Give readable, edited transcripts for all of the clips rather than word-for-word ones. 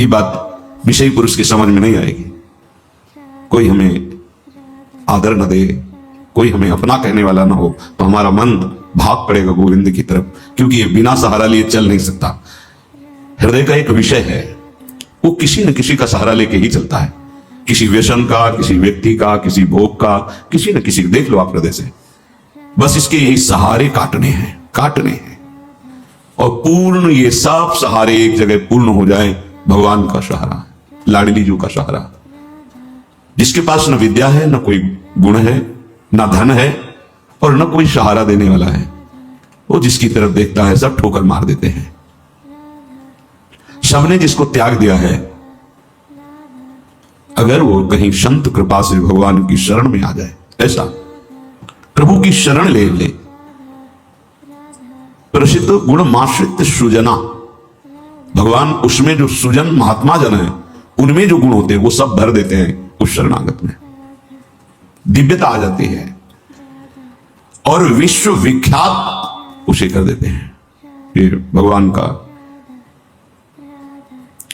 ये बात विषयी पुरुष की समझ में नहीं आएगी। कोई हमें आदर न दे, कोई हमें अपना कहने वाला ना हो, तो हमारा मन भाग पड़ेगा गोविंद की तरफ, क्योंकि ये बिना सहारा लिए चल नहीं सकता। हृदय का एक विषय है, वो किसी न किसी का सहारा लेके ही चलता है, किसी व्यसन का, किसी व्यक्ति का, किसी भोग का, किसी न किसी। देख लो आप हृदय से, बस इसके यही सहारे काटने हैं। और पूर्ण ये सब सहारे एक जगह पूर्ण हो जाए, भगवान का सहारा, लाडली जी का सहारा। जिसके पास न विद्या है, न कोई गुण है, न धन है, और न कोई सहारा देने वाला है, वो जिसकी तरफ देखता है सब ठोकर मार देते हैं। सबने जिसको त्याग दिया है, अगर वो कहीं संत कृपा से भगवान की शरण में आ जाए, ऐसा प्रभु की शरण ले ले, प्रसिद्ध गुण माश्रित सुजना, भगवान उसमें जो सुजन महात्मा जन है, उनमें जो गुण होते हैं वो सब भर देते हैं उस शरणागत में, दिव्यता आ जाती है और विश्व विख्यात उसे कर देते हैं। ये भगवान का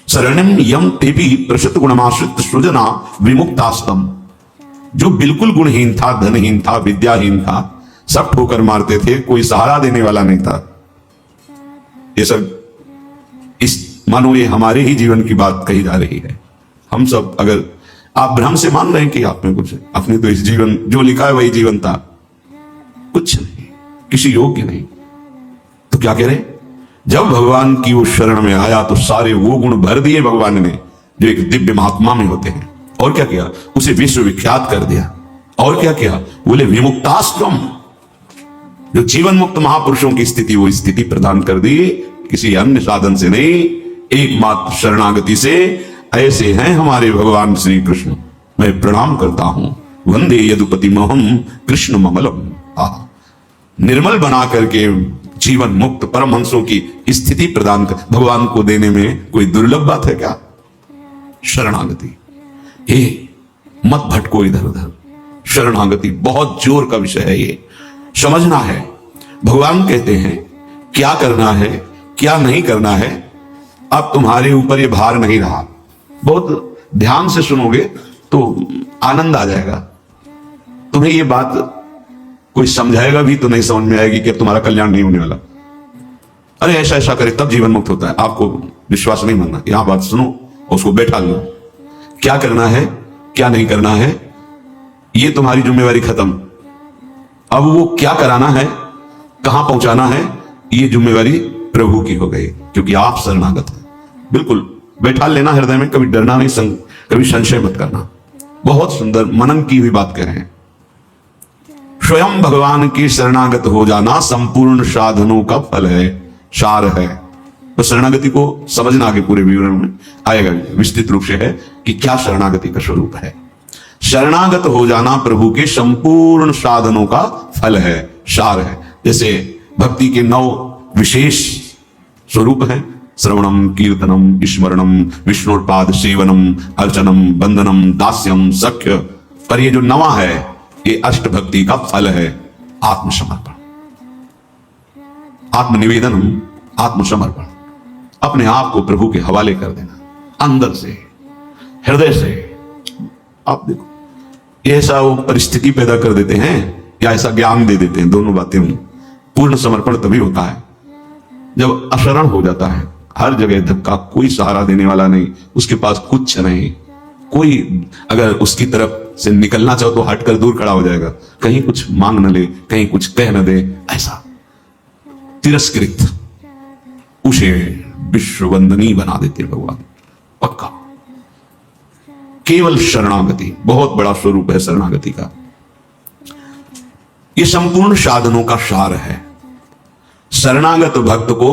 शरणम यम तेपी प्रसिद्ध गुणमाश्रित सृजना विमुक्तास्तम। जो बिल्कुल गुणहीन था, धनहीन था, विद्याहीन था, सब ठोकर मारते थे, कोई सहारा देने वाला नहीं था। ये सब इस मानो ये हमारे ही जीवन की बात कही जा रही है। हम सब अगर आप भ्रम से मान रहे हैं कि आप में कुछ है, अपने तो इस जीवन जो लिखा है वही जीवन था, कुछ नहीं, किसी योग्य नहीं। तो क्या कह रहे, जब भगवान की वो शरण में आया तो सारे वो गुण भर दिए भगवान ने जो एक दिव्य महात्मा में होते हैं। और क्या किया, उसे विश्व विख्यात कर दिया। और क्या किया, बोले विमुक्ताश्रम, जो जीवन मुक्त महापुरुषों की स्थिति, वो स्थिति प्रदान कर दी, किसी अन्य साधन से नहीं, एकमात्र शरणागति से। ऐसे हैं हमारे भगवान श्री कृष्ण। मैं प्रणाम करता हूं, वंदे यदुपति महम कृष्ण ममलम। निर्मल बना करके जीवन मुक्त परमहंसों की स्थिति प्रदान कर भगवान को देने में कोई दुर्लभ बात है क्या? शरणागति, ये मत भटको इधर उधर। शरणागति बहुत जोर का विषय है, ये समझना है। भगवान कहते हैं क्या करना है, क्या नहीं करना है, अब तुम्हारे ऊपर ये भार नहीं रहा। बहुत ध्यान से सुनोगे तो आनंद आ जाएगा। तुम्हें ये बात कोई समझाएगा भी तो नहीं समझ में आएगी कि अब तुम्हारा कल्याण नहीं होने वाला। अरे ऐसा ऐसा करे तब जीवन मुक्त होता है। आपको विश्वास नहीं मानना, यहां बात सुनो, उसको बैठा लो। क्या करना है, क्या नहीं करना है, ये तुम्हारी जिम्मेवारी खत्म। अब वो क्या कराना है, कहां पहुंचाना है, ये जिम्मेवारी प्रभु की हो गई, क्योंकि आप शरणागत हैं। बिल्कुल बैठा लेना हृदय में, कभी डरना नहीं, कभी संशय मत करना। बहुत सुंदर मनन की हुई बात कह रहे हैं। स्वयं भगवान की शरणागत हो जाना संपूर्ण साधनों का फल है, सार है। तो शरणागति को समझना आगे पूरे विवरण में आएगा, विस्तृत रूप से है कि क्या शरणागति का स्वरूप है। शरणागत हो जाना प्रभु के संपूर्ण साधनों का फल है, सार है। जैसे भक्ति के 9 विशेष स्वरूप हैं, श्रवणम, कीर्तनम, स्मरणम, विष्णुपाद सेवनम, अर्चनम, बंदनम, दास्यम, सख्य। पर ये जो 9वां है, ये अष्ट भक्ति का फल है, आत्मसमर्पण, आत्मनिवेदनम, आत्मसमर्पण। अपने आप को प्रभु के हवाले कर देना, अंदर से, हृदय से। आप देखो, ऐसा वो परिस्थिति पैदा कर देते हैं या ऐसा ज्ञान दे देते हैं, दोनों बातें हों। पूर्ण समर्पण तभी होता है जब अशरण हो जाता है, हर जगह धक्का, कोई सहारा देने वाला नहीं, उसके पास कुछ नहीं, कोई अगर उसकी तरफ से निकलना चाहो तो हटकर दूर खड़ा हो जाएगा, कहीं कुछ मांग न ले, कहीं कुछ कह न दे, ऐसा तिरस्कृत, उसे विश्ववंदनीय बना देते भगवान। पक्का केवल शरणागति बहुत बड़ा स्वरूप है शरणागति का। यह संपूर्ण साधनों का सार है। शरणागत भक्त को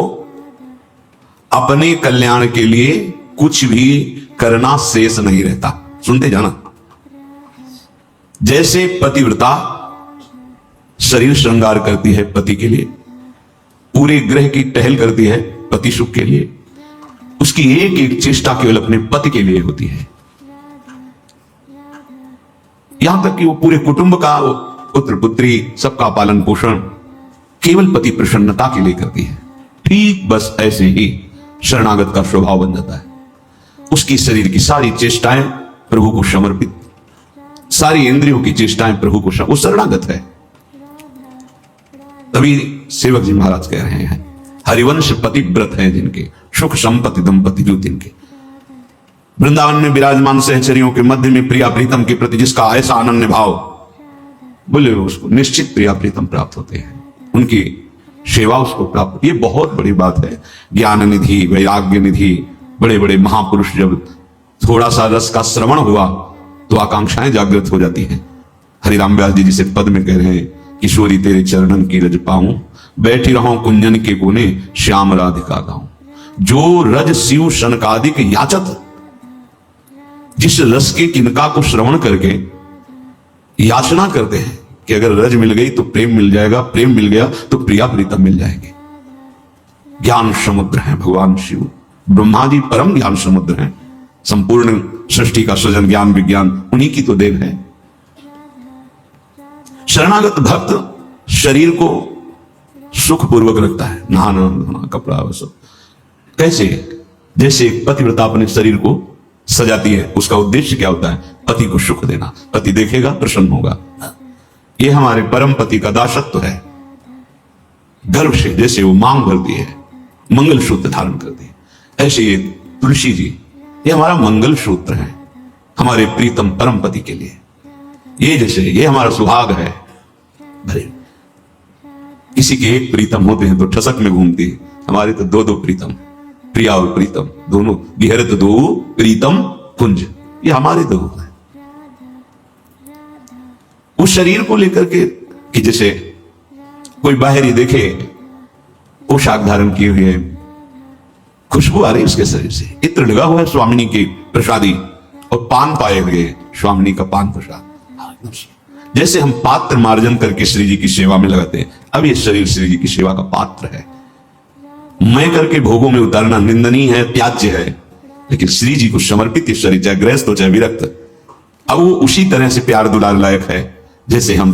अपने कल्याण के लिए कुछ भी करना शेष नहीं रहता। सुनते जाना, जैसे पतिव्रता शरीर श्रृंगार करती है पति के लिए, पूरे ग्रह की टहल करती है पति सुख के लिए, उसकी एक एक चेष्टा केवल अपने पति के लिए होती है। यहां तक कि वो पूरे कुटुंब का, पुत्र पुत्री सबका पालन पोषण केवल पति प्रसन्नता के लिए करती है। ठीक बस ऐसे ही शरणागत का स्वभाव बन जाता है। उसकी शरीर की सारी चेष्टाएं प्रभु को समर्पित, सारी इंद्रियों की चेष्टाएं प्रभु को वो शरणागत है। तभी सेवक जी महाराज कह रहे हैं, हरिवंश पतिव्रत हैं जिनके, सुख संपत्ति दंपति जो जिनके, वृंदावन में विराजमान सहचरियों के मध्य में प्रिया प्रीतम के प्रति जिसका ऐसा अनन्य भाव, बोले उसको निश्चित प्रिया प्रीतम प्राप्त होते हैं, उनकी सेवा उसको प्राप्त। ये बहुत बड़ी बात है। ज्ञान निधि, वैराग्य निधि, बड़े बड़े महापुरुष जब थोड़ा सा रस का श्रवण हुआ तो आकांक्षाएं जागृत हो जाती हैं। हरिराम व्यास जी जिसे पद में कह रहे हैं, किशोरी तेरे चरणन की रज पाऊं, बैठी रहूं कुंजन के कोने, श्याम राधिका गाऊं। जो रज शिव शनकादिक याचत, जिस रस के किनका को श्रवण करके याचना करते हैं कि अगर रज मिल गई तो प्रेम मिल जाएगा, प्रेम मिल गया तो प्रिया प्रीतम मिल जाएंगे। ज्ञान समुद्र है भगवान शिव, ब्रह्मा जी परम ज्ञान समुद्र हैं, संपूर्ण सृष्टि का सृजन ज्ञान विज्ञान उन्हीं की तो देन है। शरणागत भक्त शरीर को सुखपूर्वक रखता है, नहाना धोना कपड़ा सब। कैसे? जैसे एक पतिव्रता अपने शरीर को सजाती है, उसका उद्देश्य क्या होता है? पति को सुख देना। पति देखेगा प्रसन्न होगा। यह हमारे परम पति का दासत्व है। गर्व से जैसे वो मांग भरती है, मंगल सूत्र धारण करती है, ऐसे ये तुलसी जी ये हमारा मंगल सूत्र है हमारे प्रीतम परम पति के लिए। ये जैसे ये हमारा सुहाग है। भले किसी के एक प्रीतम होते हैं तो ठसक में घूमती है, हमारे तो दो दो प्रीतम, प्रिया और प्रीतम दोनों, बिहरत दो प्रीतम कुंज, ये हमारे दो हैं। उस शरीर को लेकर के कि जैसे कोई बाहरी देखे पोशाक धारण किए हुए, खुशबू आ रही उसके शरीर से, इत्र लगा हुआ है स्वामिनी की प्रसादी, और पान पाए हुए स्वामिनी का पान प्रसाद। जैसे हम पात्र मार्जन करके श्री जी की सेवा में लगाते हैं, अब ये शरीर श्री जी की सेवा का पात्र है। मैं करके भोगों में उतारना निंदनीय है, त्याज्य है, लेकिन श्री जी को समर्पित ये शरीर, चाहे गृहस्थ हो चाहे विरक्त, अब वो उसी तरह से प्यार दुलार लायक है जैसे हम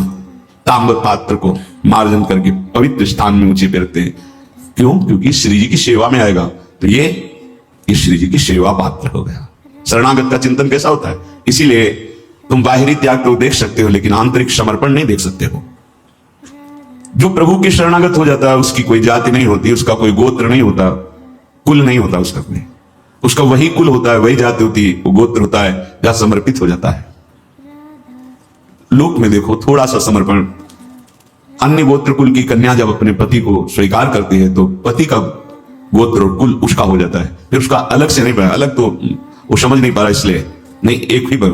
ताम्र पात्र को मार्जन करके पवित्र स्थान में ऊंचे पे रखते हैं। क्यों? क्योंकि श्री जी की सेवा में आएगा तो ये श्री जी की सेवा पात्र हो गया। शरणागत का चिंतन कैसा होता है? इसीलिए तुम बाहरी त्याग तो देख सकते हो लेकिन आंतरिक समर्पण नहीं देख सकते हो। जो प्रभु के शरणागत हो जाता है उसकी कोई जाति नहीं होती, उसका कोई गोत्र नहीं होता, कुल नहीं होता उसका कोई, उसका वही कुल होता है, वही जाति होती है, वो गोत्र होता है जहां समर्पित हो जाता है। लोक में देखो थोड़ा सा समर्पण, अन्य गोत्र कुल की कन्या जब अपने पति को स्वीकार करती है तो पति का गोत्र और कुल उसका हो जाता है, फिर उसका अलग से नहीं पड़ा, अलग तो वो समझ नहीं पा रहा इसलिए नहीं, एक ही पर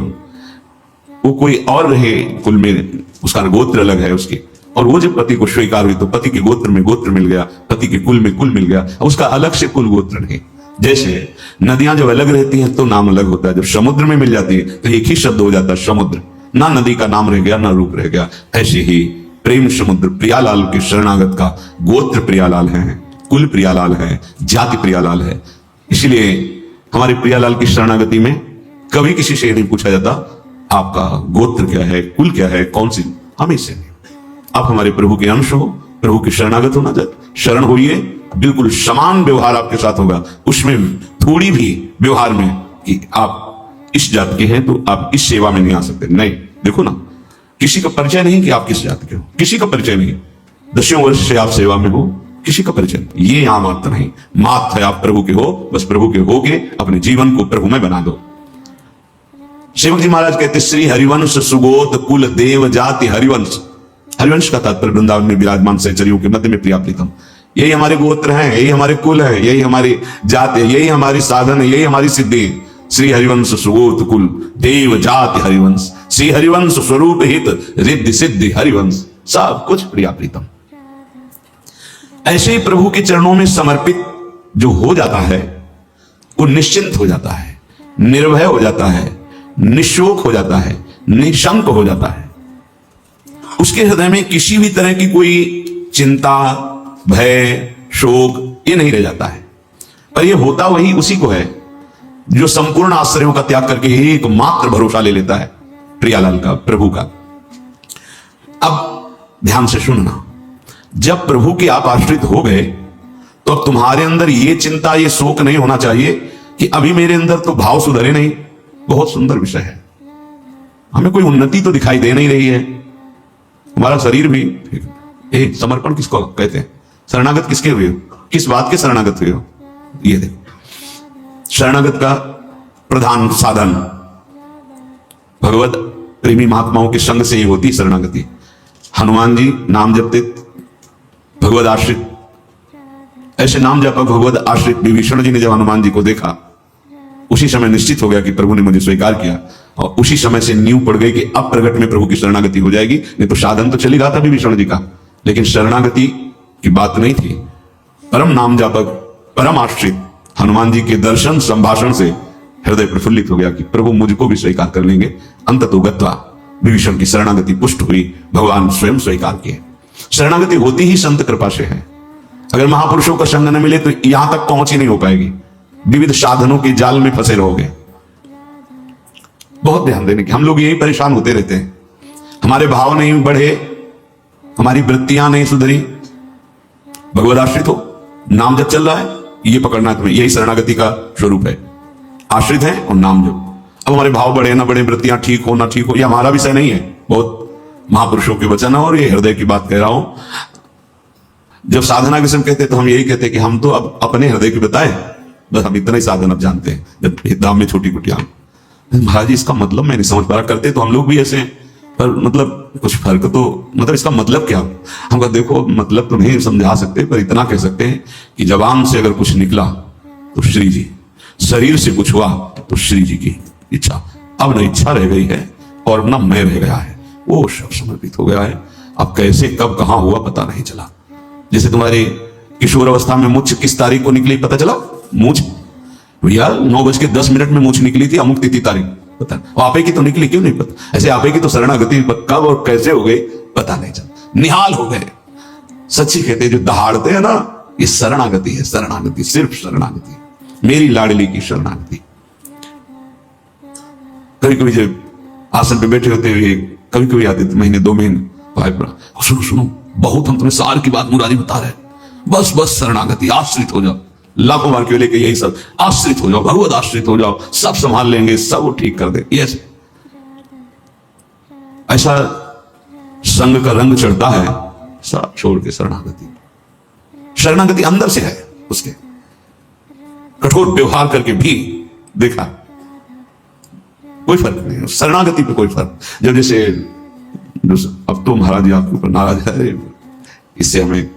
वो कोई और रहे कुल में, उसका गोत्र अलग है उसकी, और वो जब पति को स्वीकार हुई तो पति के गोत्र में गोत्र मिल गया, पति के कुल में कुल मिल गया, उसका अलग से कुल गोत्र नहीं। जैसे नदियां जब अलग रहती हैं तो नाम अलग होता है, जब समुद्र में मिल जाती है तो एक ही शब्द हो जाता है समुद्र, ना नदी का नाम रह गया ना रूप रह गया। ऐसे ही प्रेम समुद्र प्रियालाल के शरणागत का गोत्र प्रियालाल है, कुल प्रियालाल है, जाति प्रियालाल है। इसलिए हमारे प्रियालाल की शरणागति में कभी किसी से नहीं पूछा जाता आपका गोत्र क्या है, कुल क्या है, कौन सी, हम इससे नहीं। आप हमारे प्रभु के अंश हो, प्रभु के शरणागत होना चाहिए, शरण होइए, बिल्कुल समान व्यवहार आपके साथ होगा। उसमें थोड़ी भी व्यवहार में कि आप इस जात के हैं तो आप इस सेवा में नहीं आ सकते, नहीं। देखो ना, किसी का परिचय नहीं कि आप किस जात के हो, किसी का परिचय नहीं, दसियों वर्ष से आप सेवा में हो, किसी का परिचय नहीं। ये आम अर्थ नहीं, मात्र है आप प्रभु के हो, बस प्रभु के हो के अपने जीवन को प्रभु में बना दो। सेवक जी महाराज कहते श्री हरिवंश सुगोत कुल देव जाति हरिवंश। हरिवंश का तात्पर्य वृंदावन में विराजमान सहचरियों के मध्य में प्रिया प्रीतम, यही हमारे गोत्र हैं, यही हमारे कुल है, यही हमारी जाति है, यही हमारी साधन है, यही हमारी सिद्धि। श्री हरिवंश सुगोत कुल देव जाति हरिवंश, श्री हरिवंश स्वरूप हित रिद्धि सिद्धि हरिवंश, सब कुछ प्रिया प्रीतम। ऐसे ही प्रभु के चरणों में समर्पित जो हो जाता है वो निश्चिंत हो जाता है, निर्भय हो जाता है, निशोक हो जाता है, निशंक हो जाता है। उसके हृदय में किसी भी तरह की कोई चिंता, भय, शोक ये नहीं रह जाता है। पर ये होता वही उसी को है जो संपूर्ण आश्रयों का त्याग करके एकमात्र भरोसा ले लेता है प्रियालाल का, प्रभु का। अब ध्यान से सुनना, जब प्रभु के आप आश्रित हो गए तो अब तुम्हारे अंदर ये चिंता, ये शोक नहीं होना चाहिए कि अभी मेरे अंदर तो भाव सुधरे नहीं। बहुत सुंदर विषय है, हमें कोई उन्नति तो दिखाई दे नहीं रही है। हमारा शरीर भी समर्पण किसको कहते हैं? शरणागत किसके हुए हो? किस बात के शरणागत हुए हो? ये देखो, शरणागत का प्रधान साधन भगवत प्रेमी महात्माओं के संग से ही होती शरणागति। हनुमान जी नाम जपते, भगवत आश्रित, ऐसे नाम जपा भगवत आश्रित विभीषण जी ने जब हनुमान जी को देखा, उसी समय निश्चित हो गया कि प्रभु ने मुझे स्वीकार किया, और उसी समय से नींव पड़ गई कि अब प्रगट में प्रभु की शरणागति हो जाएगी। नहीं तो साधन तो चल ही रहा था विभीषण जी का, लेकिन शरणागति की बात नहीं थी। परम नाम जापक, परम आश्रित हनुमान जी के दर्शन संभाषण से हृदय प्रफुल्लित हो गया कि प्रभु मुझको भी स्वीकार कर लेंगे। अंततो गत्वा विभीषण की शरणागति पुष्ट हुई, भगवान स्वयं स्वीकार किए। शरणागति होती ही संत कृपा से है। अगर महापुरुषों का संग न मिले तो यहां तक पहुंच ही नहीं हो पाएगी, विविध साधनों के जाल में फंसे रहोगे। बहुत ध्यान देने की, हम लोग यही परेशान होते रहते हैं, हमारे भाव नहीं बढ़े, हमारी वृत्तियां नहीं सुधरी। भगवत आश्रित हो, नाम जब चल रहा है, ये पकड़ना तुम्हें, यही शरणागति का स्वरूप है। आश्रित है और नाम जप। अब हमारे भाव बढ़े ना बढ़े, वृत्तियां ठीक हो ना ठीक हो, ये हमारा विषय नहीं है, बहुत महापुरुषों के वचन है और ये हृदय की बात कह रहा हूं। जब साधना के समय कहते तो हम यही कहते कि हम तो अब अपने हृदय की बताए, बस हम इतना ही साधन अब जानते हैं। जब दाम में छोटी कुटिया, महाराज इसका मतलब मैं नहीं समझ पा रहा, करते तो हम लोग भी ऐसे हैं, पर मतलब कुछ फर्क तो, मतलब इसका मतलब क्या? हम कहते देखो मतलब तो नहीं समझा सकते, पर इतना कह सकते हैं कि जबान से अगर कुछ निकला तो श्री जी, शरीर से कुछ हुआ तो श्री जी की इच्छा। अब न इच्छा रह गई है और न मैं रह गया है, वो सब समर्पित हो गया है। अब कैसे कब कहां हुआ पता नहीं चला। जैसे तुम्हारे किशोर अवस्था में मूंछ किस तारीख को निकली पता चला? मूंछ भैया 9:10 में मूंछ निकली थी, अमुक तिथि तारीख पता, आपे की तो निकली, क्यों नहीं पता? ऐसे आपे की तो शरणागति कब और कैसे हो गई पता नहीं चला, निहाल हो गए। सच्ची कहते जो दहाड़ते हैं ना, ये शरणागति है, शरणागति, सिर्फ शरणागति, मेरी लाडली की शरणागति। कभी कभी जब आसन पे बैठे होते हुए कभी कभी आते थे, महीने 2 महीने, भाई सुनो सुनो, बहुत हम तुम्हें सार की बात मुरारी बता रहे, बस बस शरणागति, आश्रित हो जाओ। लाखों बार क्यों लेके यही सब, आश्रित हो जाओ, भगवत आश्रित हो जाओ, सब संभाल लेंगे, सब वो ठीक कर दे। यस, ऐसा संग का रंग चढ़ता है, सब छोड़ के शरणागति। शरणागति अंदर से है उसके, कठोर व्यवहार करके भी देखा कोई फर्क नहीं, शरणागति पे कोई फर्क। जब जैसे अब तो महाराज जी आपके ऊपर नाराज है, इससे हमें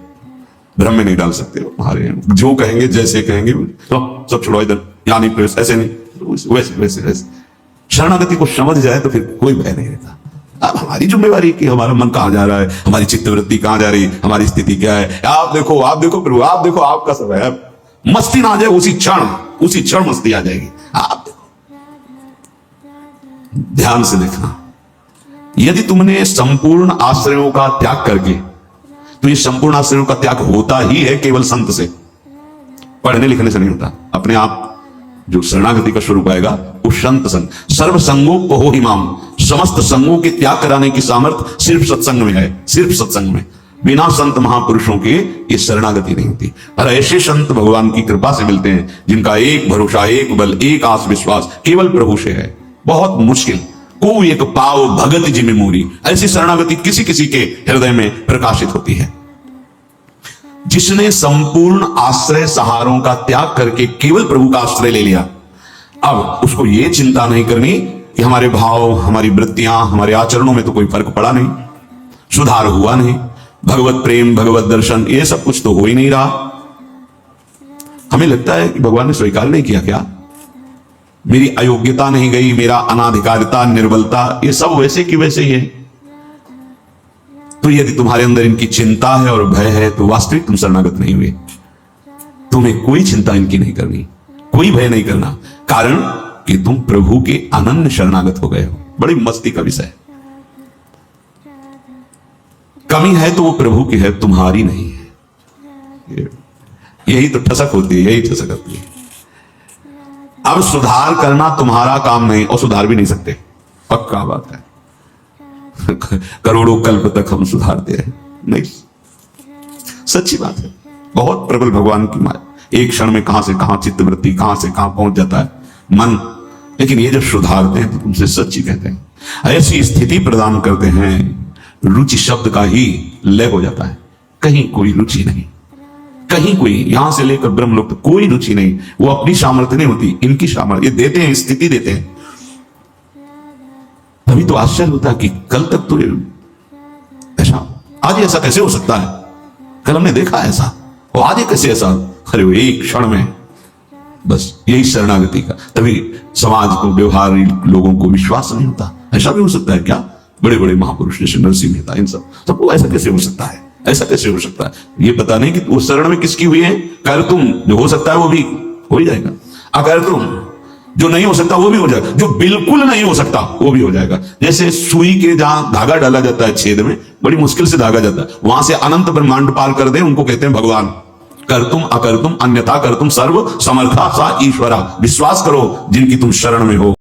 भ्रम में नहीं डाल सकते, हमारे जो कहेंगे जैसे कहेंगे तो सब छोड़ो इधर, यहाँ नहीं प्रेस, ऐसे नहीं, वैसे वैसे वैसे। शरणागति को समझ जाए तो फिर कोई भय नहीं रहता। अब हमारी जिम्मेवारी कि हमारा मन कहां जा रहा है, हमारी चित्तवृत्ति कहां जा रही, हमारी स्थिति क्या है। आप देखो प्रभु, आप देखो, आपका सब है। मस्ती ना आ जाए उसी क्षण मस्ती आ जाएगी। आप देखो, ध्यान से देखना, यदि तुमने संपूर्ण आश्रयों का त्याग करके, तो ये संपूर्ण आश्रयों का त्याग होता ही है केवल संत से, पढ़ने लिखने से नहीं होता। अपने आप जो शरणागति का स्वरूप आएगा वो संत संग, सर्व संगों को हो हिमाम, समस्त संगों के त्याग कराने की सामर्थ्य सिर्फ सत्संग में है, सिर्फ सत्संग में। बिना संत महापुरुषों के ये शरणागति नहीं होती। पर ऐसे संत भगवान की कृपा से मिलते हैं जिनका एक भरोसा, एक बल, एक आस विश्वास केवल प्रभु से है। बहुत मुश्किल, को एक पाव भगत जिम्मे मूरी, ऐसी शरणागति किसी किसी के हृदय में प्रकाशित होती है। जिसने संपूर्ण आश्रय सहारों का त्याग करके केवल प्रभु का आश्रय ले लिया, अब उसको यह चिंता नहीं करनी कि हमारे भाव, हमारी वृत्तियां, हमारे आचरणों में तो कोई फर्क पड़ा नहीं, सुधार हुआ नहीं, भगवत प्रेम, भगवत दर्शन, ये सब कुछ तो हो ही नहीं रहा। हमें लगता है कि भगवान ने स्वीकार नहीं किया क्या, मेरी अयोग्यता नहीं गई, मेरा अनाधिकारिता, निर्बलता, ये सब वैसे की वैसे ही है। तो यदि तुम्हारे अंदर इनकी चिंता है और भय है तो वास्तविक तुम शरणागत नहीं हुए। तुम्हें कोई चिंता इनकी नहीं करनी, कोई भय नहीं करना, कारण कि तुम प्रभु के अनन्य शरणागत हो गए हो। बड़ी मस्ती का विषय। कमी है तो वो प्रभु की है, तुम्हारी नहीं है। यही तो ठसक होती है, यही ठसक होती है। अब सुधार करना तुम्हारा काम नहीं, और सुधार भी नहीं सकते, पक्का बात है। करोड़ों कल्प तक हम सुधारते हैं नहीं, सच्ची बात है। बहुत प्रबल भगवान की माया, एक क्षण में कहां से कहां चित्तवृत्ति कहां से कहां पहुंच जाता है मन। लेकिन ये जब सुधारते हैं तो तुमसे सच्ची कहते हैं, ऐसी स्थिति प्रदान करते हैं, रुचि शब्द का ही लय हो जाता है। कहीं कोई रुचि नहीं, कहीं कोई, यहां से लेकर ब्रह्मलोक तक कोई रुचि नहीं। वो अपनी सामर्थ्य नहीं होती, इनकी सामर्थ्य ये देते हैं, स्थिति देते हैं। तभी तो आश्चर्य होता है कि कल तक तो ऐसा, आज ऐसा कैसे हो सकता है, कल हमने देखा ऐसा, और आज कैसे ऐसा। अरे वो एक क्षण में, बस यही शरणागति का। तभी समाज को, व्यवहारी लोगों को विश्वास नहीं होता। ऐसा भी हो सकता है क्या, बड़े बड़े महापुरुष जैसे नरसिंह मेहता, इन सबको ऐसा कैसे हो सकता है, ऐसा कैसे हो सकता है। ये पता नहीं कि वो शरण में किसकी हुई है। कर तुम, जो हो सकता है वो भी हो ही जाएगा। अगर तुम, जो नहीं हो सकता वो भी हो जाएगा, जो बिल्कुल नहीं हो सकता वो भी हो जाएगा। जैसे सुई के जहां धागा डाला जाता है छेद में, बड़ी मुश्किल से धागा जाता है, वहां से अनंत ब्रह्मांड पार कर दे, उनको कहते हैं भगवान। कर तुम अकर तुम अन्यथा कर तुम सर्व समर्था सा ईश्वरा। विश्वास करो जिनकी तुम शरण में हो।